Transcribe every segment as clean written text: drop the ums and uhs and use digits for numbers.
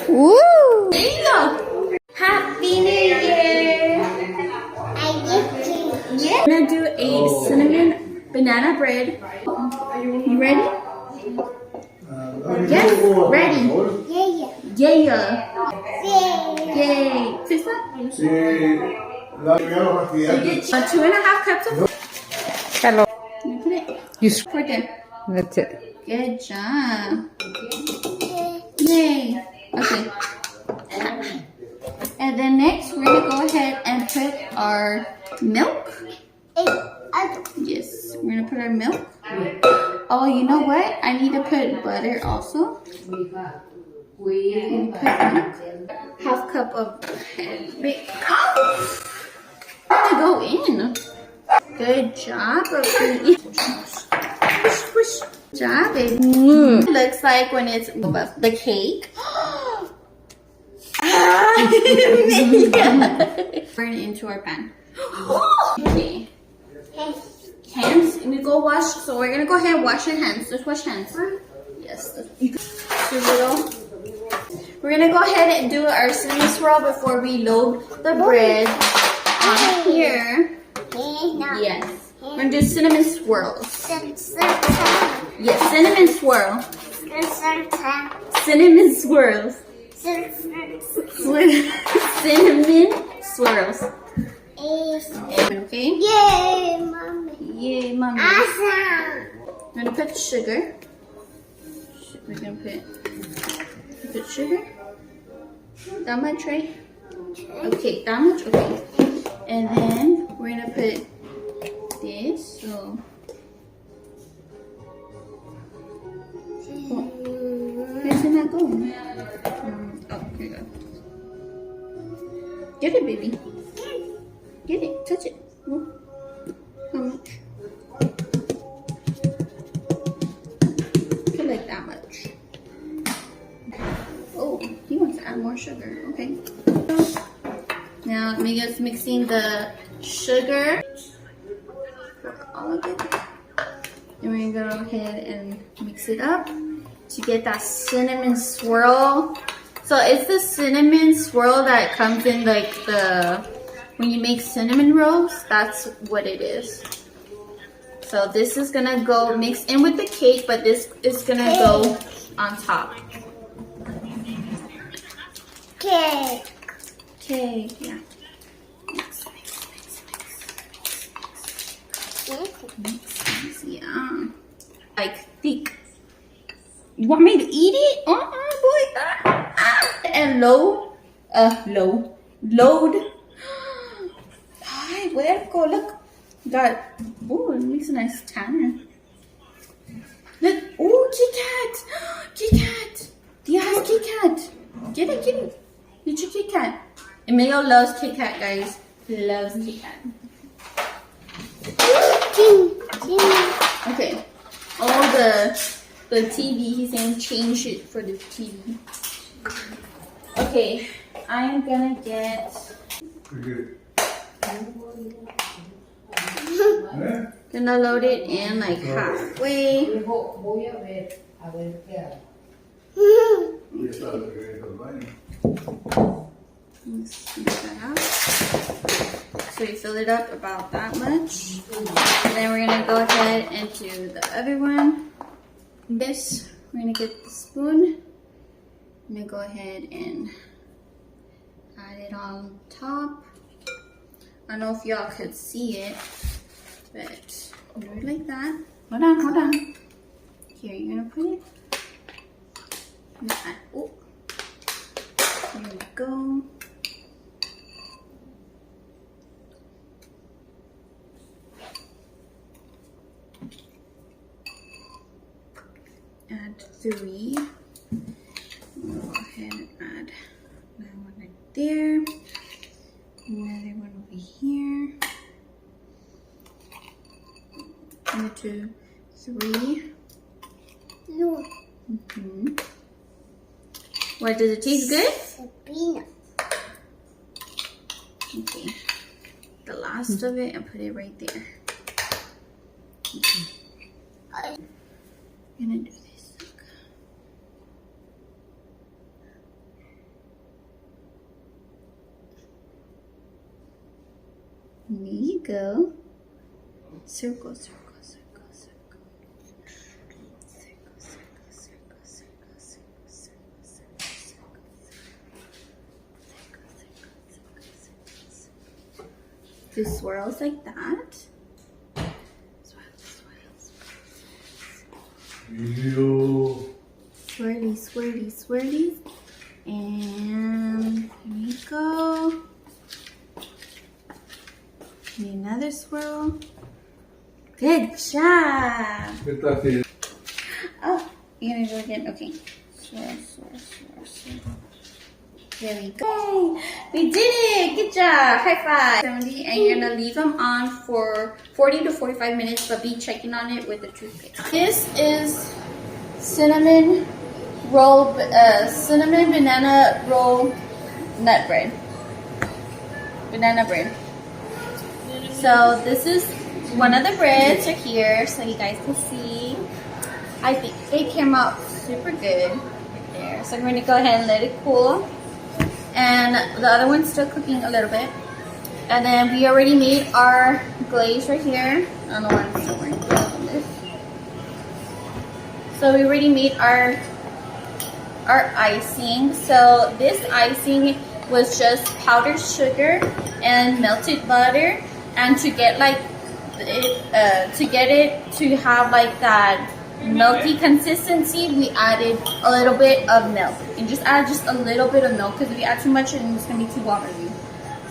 Woo! There you go. Happy New Year. Yeah. We're gonna do a cinnamon banana bread. You ready? Yes, ready. Yeah. Yay. Fix that? Sí, la primera So you get 2.5 cups of. Hello. You put it You right there. That's it. Good job. Yay. Okay. And then next, we're gonna go ahead and put our milk. Yes, we're gonna put our milk. Oh, you know what? I need to put butter also. And put half cup of milk. To go in. Good job, baby. Push. Good job, baby. It looks like when it's above the cake. Burn it into our pan. Okay. Hands. We go wash. So we're gonna go ahead and wash your hands. Let's wash hands. Yes. We're gonna go ahead and do our cinnamon swirl before we load the bread on here. Yes. We're gonna do cinnamon swirls. Yes, cinnamon swirl. Cinnamon swirls. Cinnamon swirls. Okay? Yay, mommy. Yay, mommy. Awesome. We're gonna put sugar. We're gonna put sugar. That much, right? Okay, that much? Okay. And then we're gonna put this. So where's it not going? Oh, here you go. Get it, baby. Get it. Touch it. How much? Put like that much. Oh, he wants to add more sugar. Okay. Now, Miguel's mixing the sugar. For all of it. And we're gonna go ahead and mix it up to get that cinnamon swirl. So it's the cinnamon swirl that comes in like when you make cinnamon rolls, that's what it is. So this is gonna go mix in with the cake, but this is gonna go on top. Cake. Cake, yeah. Mix, yeah. Like thick. You want me to eat it? Boy. And load. Hi, where go? Look. Got. Oh, it makes a nice tanner. Look. Oh, Kit Kat. Do you have Kit Kat? Get it. Get your Kit Kat. Emilio loves Kit Kat, guys. He loves Kit Kat. Okay. All the TV, he's saying change it for the TV. Okay, I'm gonna get. Gonna load it in like halfway. Let's mix that out. So you fill it up about that much. And then we're gonna go ahead and do the other one. This, we're gonna get the spoon. I'm gonna go ahead and add it on top. I don't know if y'all could see it, but do it like that. Hold on. Here, you're gonna put it. Oh, there we go. Add 3. We'll go ahead and add that one right there. Another one over here. 1, 2, 3. No. What, does it taste good? Sabina. Okay. The last of it, and put it right there. Okay. I'm gonna do this. There you go. Circle, circle, circle, circle. Circle, circle, circle, circle, circle, circle, circle, circle. Do swirls like that. Swirl, swirl, swirl. Swirly, swirly, swirlies. And here you go. Need another swirl. Good job. Oh, you're gonna do it again? Okay. Swirl, swirl, swirl, swirl. There we go. We did it. Good job. High five. 70, and you're gonna leave them on for 40 to 45 minutes, but be checking on it with a toothpick. This is cinnamon banana roll nut bread. Banana bread. So this is one of the breads right here, so you guys can see. I think it came out super good right there. So I'm going to go ahead and let it cool. And the other one's still cooking a little bit. And then we already made our glaze right here. I don't know why I'm still wearing gloves on this. So we already made our icing. So this icing was just powdered sugar and melted butter. And to get like it to have like that milky consistency, we added a little bit of milk. And just add just a little bit of milk, because if you add too much, it's gonna be too watery.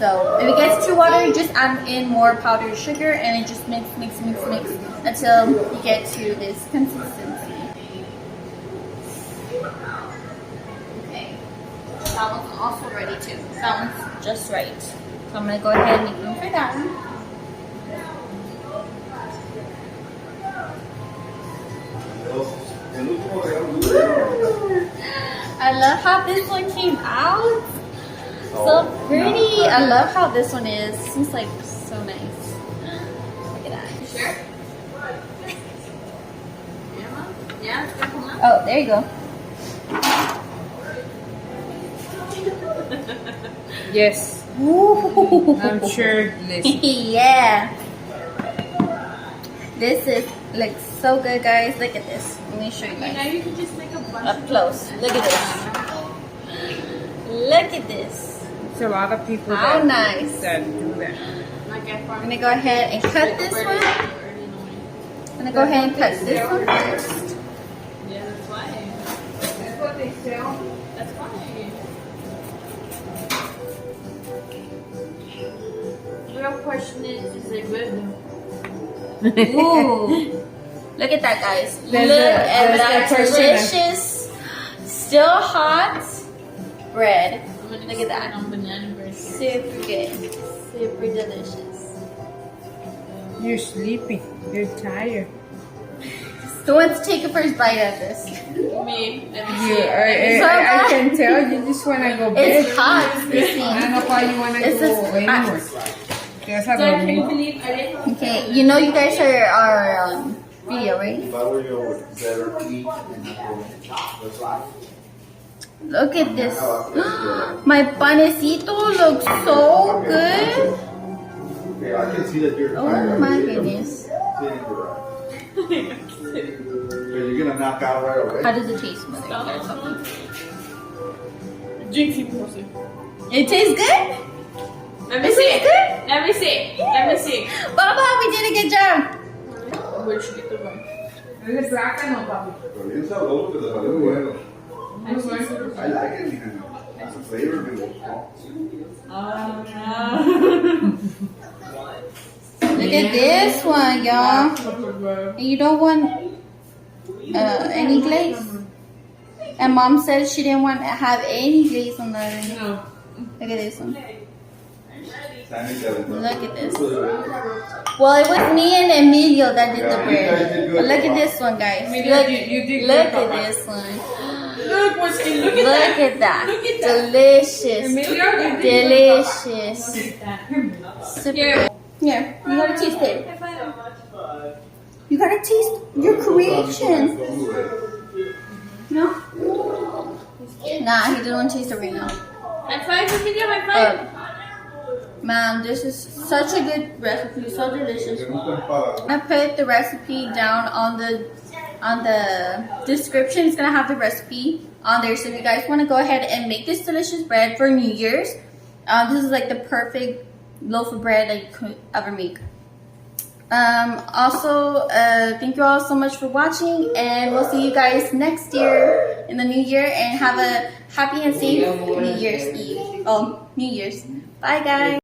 So if it gets too watery, just add in more powdered sugar, and it just mix until you get to this consistency. Okay, that one's also ready too. That one's just right. So I'm gonna go ahead and make room for that one. I love how this one came out. So pretty. I love how this one is. It seems like so nice. Look at that. You sure? Yeah. Oh, there you go. Yes. I'm sure. Yeah. This looks so good, guys. Look at this. Let me show you guys. Now you can just make a bunch Up close. Look at this. Look at this. It's a lot of people How nice. that do that. I'm gonna go ahead and cut this one. I'm gonna go ahead and cut this one first. Yeah, that's fine. That's what they sell. That's fine. The real question is it good? Ooh. Look at that, guys. There's Look a- at there's that a person delicious, still hot bread. I'm gonna Look at that. On banana bread. Super good. Super delicious. You're sleepy. You're tired. Who wants to take a first bite of this? Me. Let me You, see. I can tell you just want to go bed. It's hot. I don't know why you want to This go is anywhere. Just have Dad, can you a believe I didn't? Okay, you know you guys are on video, right? If I were you, I would better eat and not go. That's right. Look at this. My panecito looks so good. Okay, I can see that you're Oh tired. my goodness. You're gonna knock out right away. How does it taste, Mother? Jinxie person. It tastes good? Let me Is see. it good? Let me see. Let me see. Baba, we did a good job. Where should get the one? ¿Es de plátano, papi? Pero bien sabroso, que te salió bueno. I like it, man. It's a flavor, man. Look at this one, y'all. You don't want any glaze? And Mom said she didn't want to have any glaze on the other end. No. Look at this one. Look Look at this. Well, it was me and Emilio that did the bread. But look at this one, guys. Look, you did look good, at Papa. this one. Look what's in. Look at Look at that. Delicious. Delicious. Super good. Here, you gotta taste it. You gotta taste your creation. No? Nah, he doesn't want to taste it right now. High five, video, high five. Mom, this is such a good recipe, so delicious. Que nunca empala. I put the recipe down on the description. It's gonna have the recipe on there, so if you guys want to go ahead and make this delicious bread for New Year's, this is like the perfect loaf of bread that you could ever make. Also, thank you all so much for watching, and we'll see you guys next year in the new year, and have a happy and safe New Year's Eve. Oh, New Year's. Bye guys.